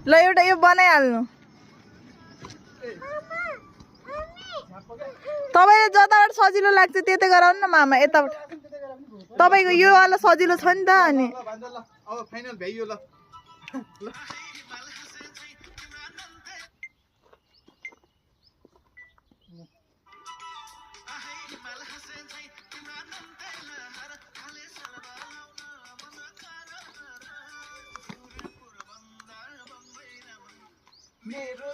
ल एउटा यो बनाइहाल्नु तपाईले जताबाट सजिलो लाग्छ त्यतै गराउनु न मामा यताबाट तपाईको यो वाला सजिलो छ नि त अनि अब फाइनल भ्याइयो ल मेरो